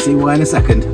see why in a second.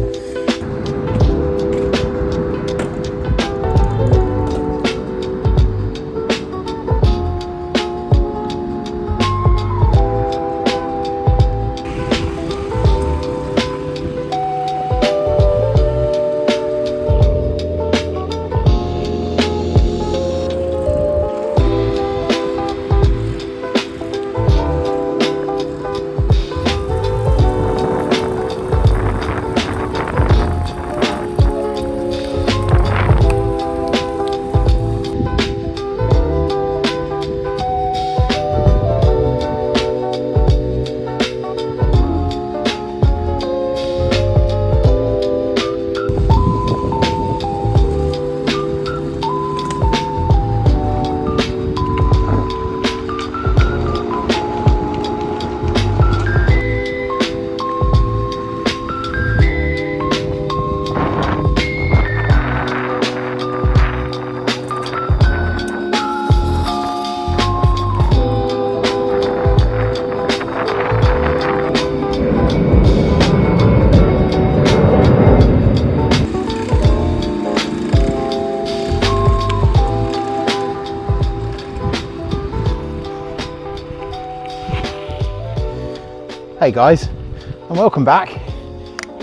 Hey guys, and welcome back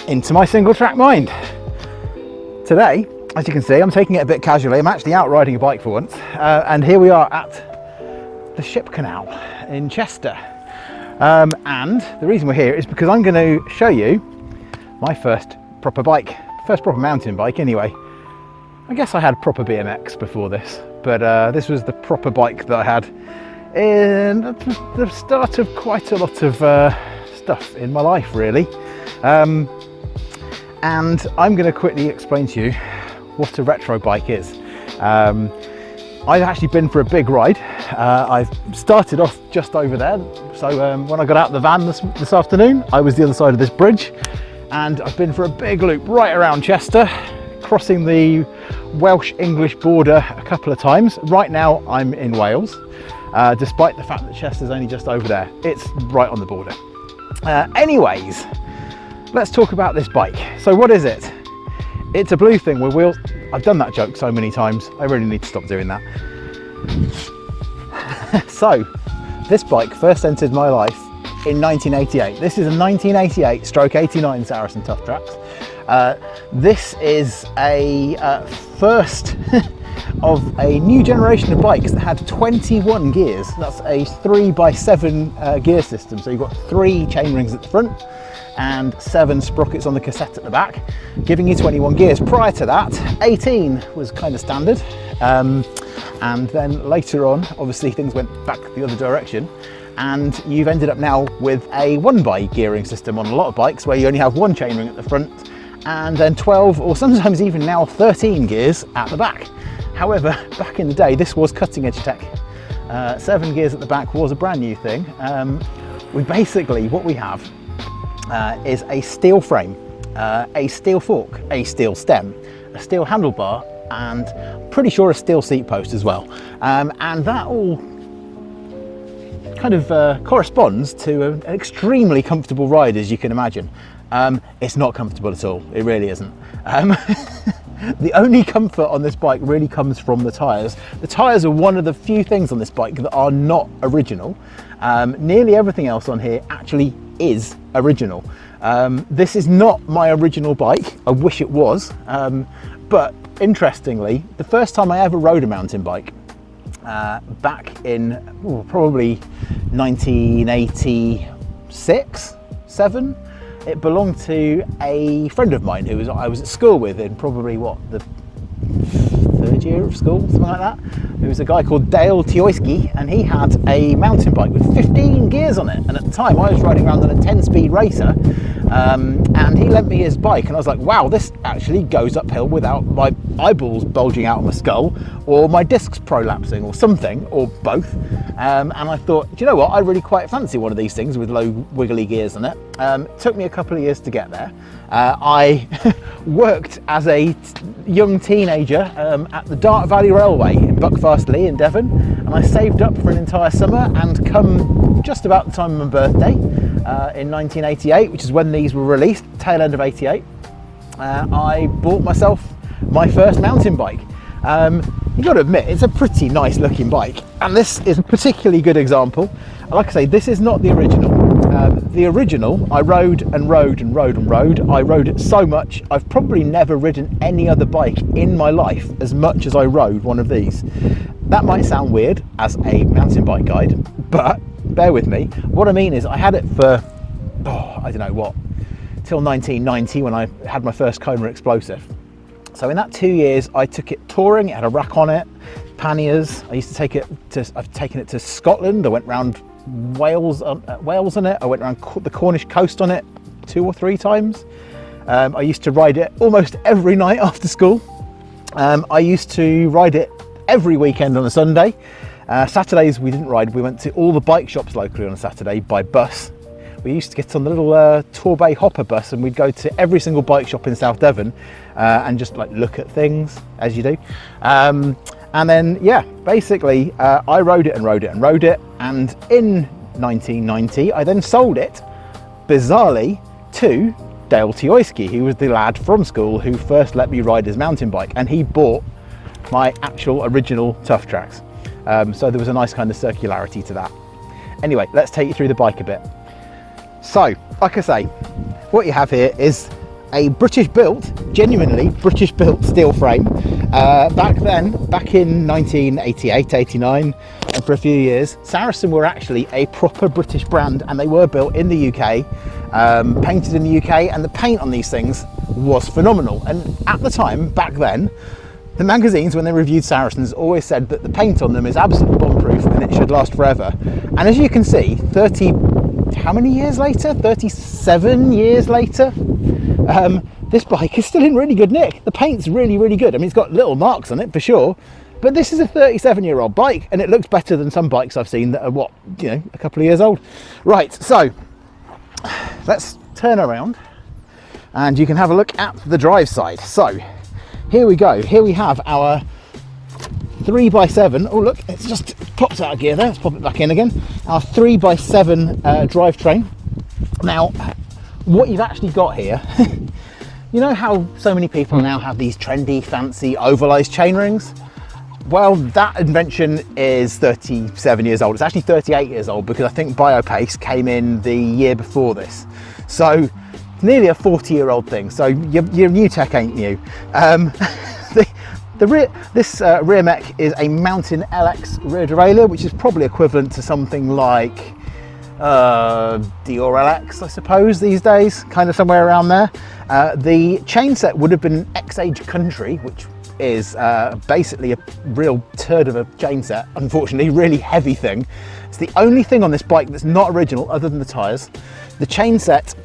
into My Singletrack Mind. Today, as you can see, I'm taking it a bit casually. I'm actually out riding a bike for once, and here we are at the Ship Canal in Chester. And the reason we're here is because I'm going to show you my first proper bike, first proper mountain bike anyway. I guess I had proper BMX before this, but this was the proper bike that I had in the start of quite a lot of stuff in my life, really. And I'm going to quickly explain to you what a retro bike is. I've actually been for a big ride. I've started off just over there, so when I got out of the van this afternoon, I was the other side of this bridge, and I've been for a big loop right around Chester, crossing the Welsh-English border a couple of times. Right now I'm in Wales, despite the fact that Chester's only just over there. It's right on the border. Anyways, let's talk about this bike. So what is it? It's a blue thing with wheels. I've done that joke so many times, I really need to stop doing that. So, this bike first entered my life in 1988. This is a 1988/89 Saracen Tufftrax. This is a first of a new generation of bikes that had 21 gears. That's a 3x7 gear system. So you've got 3 chain rings at the front and 7 sprockets on the cassette at the back, giving you 21 gears. Prior to that, 18 was kind of standard. And then later on, obviously things went back the other direction, and you've ended up now with a 1x gearing system on a lot of bikes where you only have 1 chain ring at the front and then 12 or sometimes even now 13 gears at the back. However, back in the day, this was cutting edge tech. 7 gears at the back was a brand new thing. What we have is a steel frame, a steel fork, a steel stem, a steel handlebar, and pretty sure a steel seat post as well. And that all kind of corresponds to an extremely comfortable ride, as you can imagine. It's not comfortable at all, it really isn't. The only comfort on this bike really comes from the tyres. The tyres are one of the few things on this bike that are not original. Nearly everything else on here actually is original. This is not my original bike, I wish it was, but interestingly, the first time I ever rode a mountain bike, back in probably 1986, 7, it belonged to a friend of mine who I was at school with in probably the 3rd year of school, something like that. There was a guy called Dale Tioiski, and he had a mountain bike with 15 gears on it. And at the time I was riding around on a 10-speed racer, and he lent me his bike, and I was like, wow, this actually goes uphill without my eyeballs bulging out of my skull or my discs prolapsing or something, or both. And I thought, do you know what, I really quite fancy one of these things with low wiggly gears on it. It took me a couple of years to get there. I worked as a young teenager at the Dart Valley Railway in Buckfastleigh in Devon, and I saved up for an entire summer, and come just about the time of my birthday in 1988, which is when these were released, tail end of 88, I bought myself my first mountain bike. You've got to admit, it's a pretty nice looking bike, and this is a particularly good example. Like I say, this is not the original. The original, I rode and rode and rode and rode. I rode it so much, I've probably never ridden any other bike in my life as much as I rode one of these. That might sound weird as a mountain bike guide, but bear with me. What I mean is I had it for, I don't know what, till 1990 when I had my first Kona explosive. So in that 2 years, I took it touring. It had a rack on it, panniers. I used to take it to, I've taken it to Scotland. I went round Wales on it. I went around the Cornish coast on it 2 or 3 times. I used to ride it almost every night after school. I used to ride it every weekend on a Sunday. Saturdays we didn't ride. We went to all the bike shops locally on a Saturday by bus. We used to get on the little Torbay hopper bus, and we'd go to every single bike shop in South Devon and just like look at things as you do. And then, yeah, basically I rode it and rode it and rode it. And in 1990, I then sold it, bizarrely, to Dale Tioyski, who was the lad from school who first let me ride his mountain bike. And he bought my actual original Tufftrax. So there was a nice kind of circularity to that. Anyway, let's take you through the bike a bit. So, like I say, what you have here is a British built, genuinely British built steel frame. Back then, back in 1988, 89, and for a few years, Saracen were actually a proper British brand, and they were built in the UK, painted in the UK, and the paint on these things was phenomenal. And at the time, back then, the magazines, when they reviewed Saracens, always said that the paint on them is absolutely bomb-proof and it should last forever. And as you can see, how many years later? 37 years later, this bike is still in really good nick. The paint's really, really good. I mean, it's got little marks on it for sure, but this is a 37-year-old bike, and it looks better than some bikes I've seen that are, what, you know, a couple of years old. Right, so let's turn around and you can have a look at the drive side. So here we go. Here we have our 3x7. Oh look, it's just popped out of gear there. Let's pop it back in again. Our 3x7 drivetrain. Now, what you've actually got here, you know how so many people now have these trendy, fancy, oversized chain rings? Well, that invention is 37 years old. It's actually 38 years old, because I think Biopace came in the year before this. So nearly a 40-year-old thing. So your new tech ain't new. This rear mech is a Mountain LX rear derailleur, which is probably equivalent to something like Dior LX, I suppose, these days, kind of somewhere around there. The chain set would have been an X-Age Country, which is basically a real turd of a chain set, unfortunately, really heavy thing. It's the only thing on this bike that's not original other than the tyres. The chain set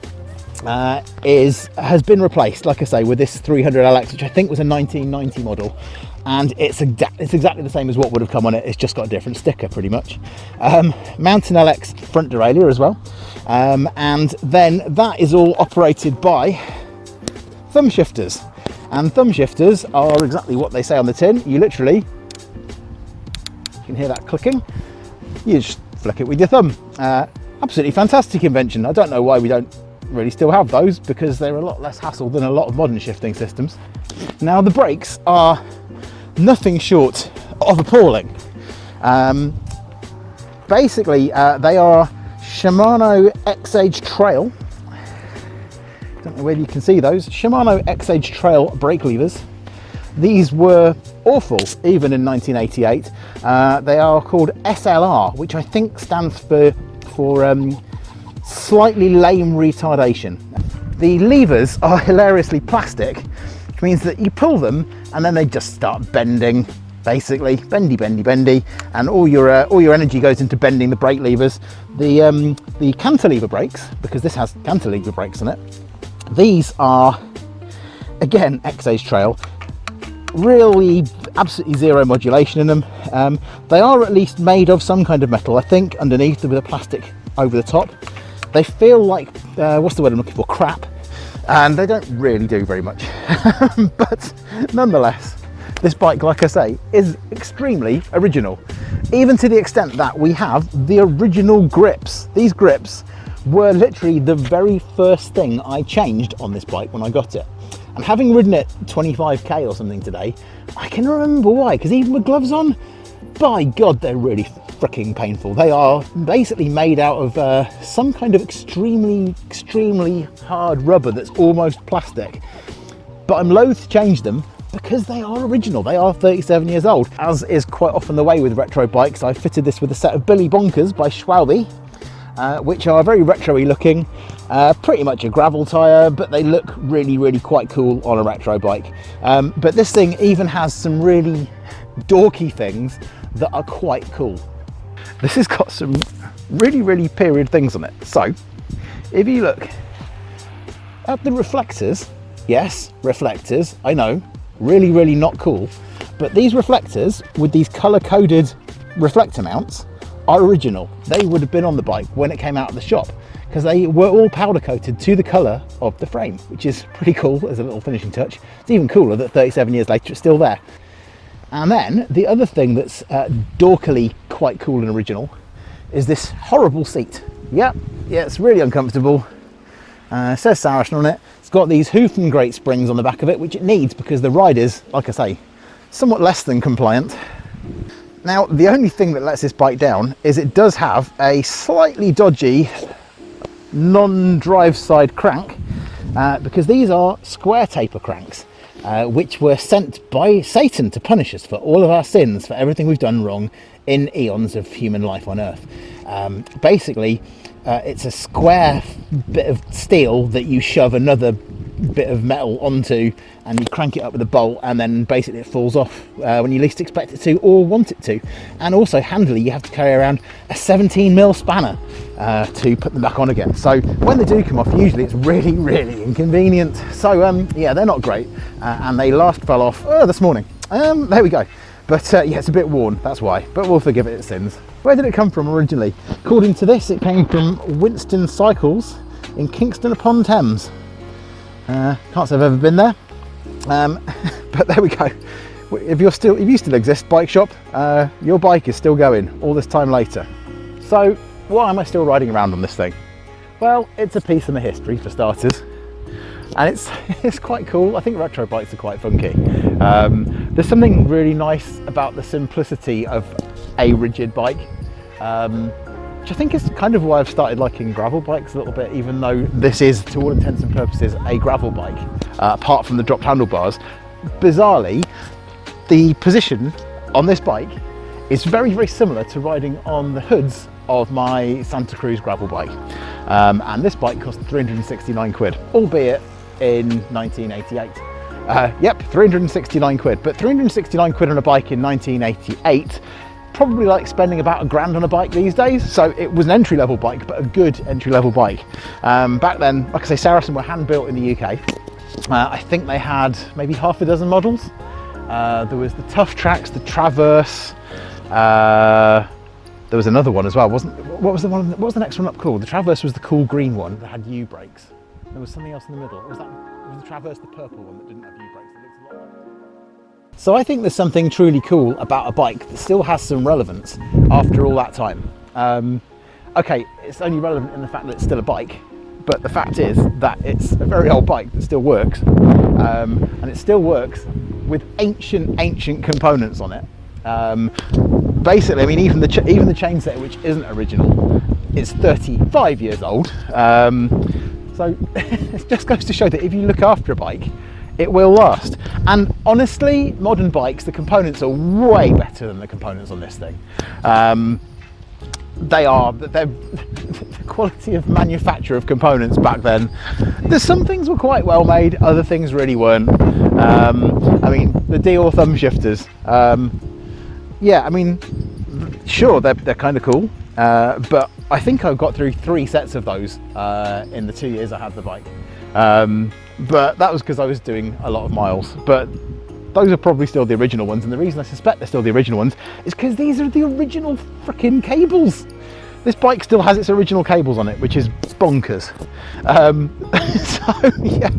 has been replaced, like I say, with this 300LX, which I think was a 1990 model, and it's exactly the same as what would have come on it. It's just got a different sticker, pretty much. Mountain LX front derailleur as well, and then that is all operated by thumb shifters, and thumb shifters are exactly what they say on the tin. You literally, you can hear that clicking, you just flick it with your thumb. Absolutely fantastic invention. I don't know why we don't really still have those, because they're a lot less hassle than a lot of modern shifting systems. Now, the brakes are nothing short of appalling. Basically, they are Shimano X-Age Trail. Don't know whether you can see those. Shimano X-Age Trail brake levers. These were awful even in 1988. They are called SLR, which I think stands for slightly lame retardation. The levers are hilariously plastic, which means that you pull them and then they just start bending, basically bendy, and all your energy goes into bending the brake levers. The cantilever brakes, because this has cantilever brakes on it, these are again X-Age Trail. Really, absolutely zero modulation in them. They are at least made of some kind of metal, I think, underneath with a plastic over the top. They feel like, what's the word I'm looking for, crap, and they don't really do very much. But nonetheless, This bike, like I say, is extremely original, even to the extent that we have the original grips. These grips were literally the very first thing I changed on this bike when I got it. And having ridden it 25k or something today, I can remember why, because even with gloves on, by God, they're really freaking painful. They are basically made out of some kind of extremely hard rubber that's almost plastic. But I'm loath to change them because they are original. They are 37 years old. As is quite often the way with retro bikes, I fitted this with a set of Billy Bonkers by Schwalbe, which are very retro-y looking, pretty much a gravel tyre, but they look really quite cool on a retro bike. But this thing even has some really dorky things that are quite cool. This has got some really period things on it. So if you look at the reflectors, yes, reflectors, I know, really not cool, but these reflectors with these color-coded reflector mounts are original. They would have been on the bike when it came out of the shop because they were all powder coated to the color of the frame, which is pretty cool as a little finishing touch. It's even cooler that 37 years later it's still there. And then the other thing that's dorkily quite cool and original is this horrible seat. Yeah, it's really uncomfortable. It says Saracen on it. It's got these hoof and grate springs on the back of it, which it needs because the ride is, like I say, somewhat less than compliant. Now, the only thing that lets this bike down is it does have a slightly dodgy non-drive side crank because these are square taper cranks, which were sent by Satan to punish us for all of our sins, for everything we've done wrong in eons of human life on Earth. Basically, it's a square bit of steel that you shove another bit of metal onto and you crank it up with a bolt, and then basically it falls off when you least expect it to or want it to. And also handily, you have to carry around a 17mm spanner to put them back on again. So when they do come off, usually it's really inconvenient. So yeah, they're not great, and they last fell off this morning. There we go. But yeah, it's a bit worn, that's why, but we'll forgive it its sins. Where did it come from originally? According to this, it came from Winston Cycles in Kingston upon Thames. Can't say I've ever been there, but there we go. If you still exist, bike shop, your bike is still going all this time later. So why am I still riding around on this thing? Well, it's a piece of my history for starters, and it's quite cool. I think retro bikes are quite funky. There's something really nice about the simplicity of a rigid bike, which I think is kind of why I've started liking gravel bikes a little bit, even though this is, to all intents and purposes, a gravel bike, apart from the dropped handlebars. Bizarrely, the position on this bike is very similar to riding on the hoods of my Santa Cruz gravel bike. And this bike cost 369 quid, albeit in 1988. Yep, 369 quid, but 369 quid on a bike in 1988, probably like spending about £1,000 on a bike these days. So it was an entry-level bike, but a good entry-level bike. Back then, like I say, Saracen were hand-built in the UK. I think they had maybe half a dozen models. There was the Tufftrax, the Traverse. There was another one as well, wasn't? What was the next one up called? The Traverse was the cool green one that had U brakes. There was something else in the middle. Was the Traverse the purple one that didn't have U brakes? That looked a lot like it. So I think there's something truly cool about a bike that still has some relevance after all that time. Okay, it's only relevant in the fact that it's still a bike, but the fact is that it's a very old bike that still works, and it still works with ancient components on it. Basically, I mean, even the chainset, which isn't original, is 35 years old. So it just goes to show that if you look after a bike, it will last. And honestly, modern bikes, the components are way better than the components on this thing. They're the quality of manufacture of components back then. There's some things were quite well made, other things really weren't. I mean, the Dior thumb shifters. Yeah, I mean, sure, they're kind of cool, but I think I got through 3 sets of those in the 2 years I had the bike. But that was because I was doing a lot of miles. But those are probably still the original ones, and the reason I suspect they're still the original ones is because these are the original freaking cables. This bike still has its original cables on it, which is bonkers. So yeah,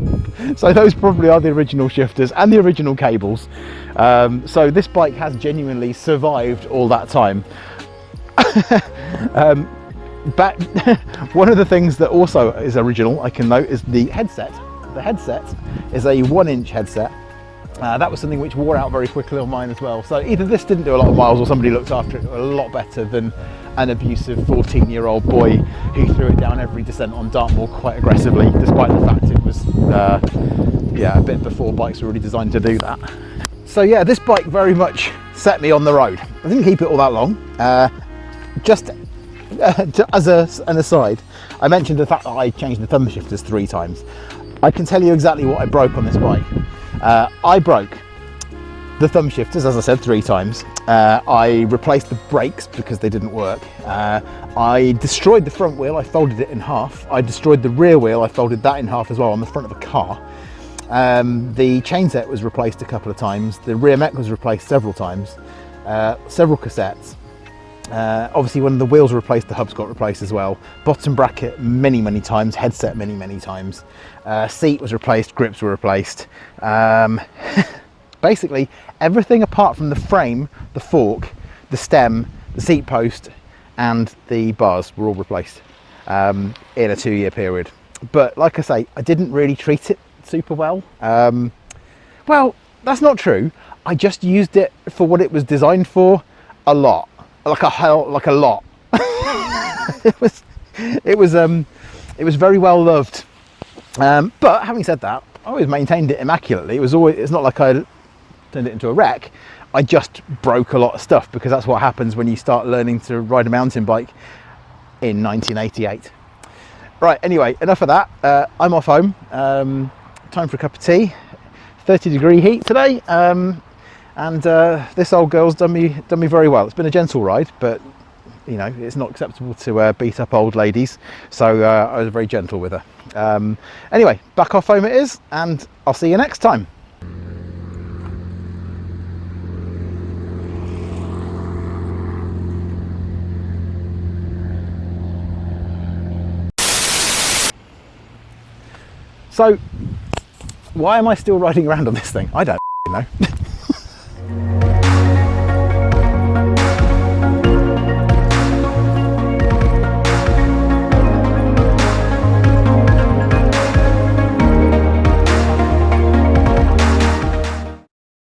so those probably are the original shifters and the original cables. So this bike has genuinely survived all that time. But one of the things that also is original, I can note, is the headset. The headset is a 1-inch headset. That was something which wore out very quickly on mine as well. So either this didn't do a lot of miles or somebody looked after it a lot better than an abusive 14-year-old boy who threw it down every descent on Dartmoor quite aggressively, despite the fact it was yeah, a bit before bikes were really designed to do that. So yeah, this bike very much set me on the road. I didn't keep it all that long. Just as an aside, I mentioned the fact that I changed the thumb shifters 3 times. I can tell you exactly what I broke on this bike. I broke the thumb shifters, as I said, 3 times. I replaced the brakes because they didn't work. I destroyed the front wheel, I folded it in half. I destroyed the rear wheel, I folded that in half as well on the front of a car. The chain set was replaced a couple of times. The rear mech was replaced several times. Several cassettes. Obviously when the wheels were replaced, the hubs got replaced as well. Bottom bracket many times, headset many times. Seat was replaced, grips were replaced. Basically everything apart from the frame, the fork, the stem, the seat post and the bars were all replaced in a 2-year period. But like I say, I didn't really treat it super well. Well, that's not true. I just used it for what it was designed for a lot. Like a lot. It was very well loved. But having said that, I always maintained it immaculately. It's not like I turned it into a wreck. I just broke a lot of stuff because that's what happens when you start learning to ride a mountain bike in 1988. Right, anyway, enough of that. I'm off home. Time for a cup of tea. 30-degree heat today. And this old girl's done me very well. It's been a gentle ride, but you know, it's not acceptable to beat up old ladies, so I was very gentle with her. Anyway, back off home it is, and I'll see you next time. So why am I still riding around on this thing? I don't know.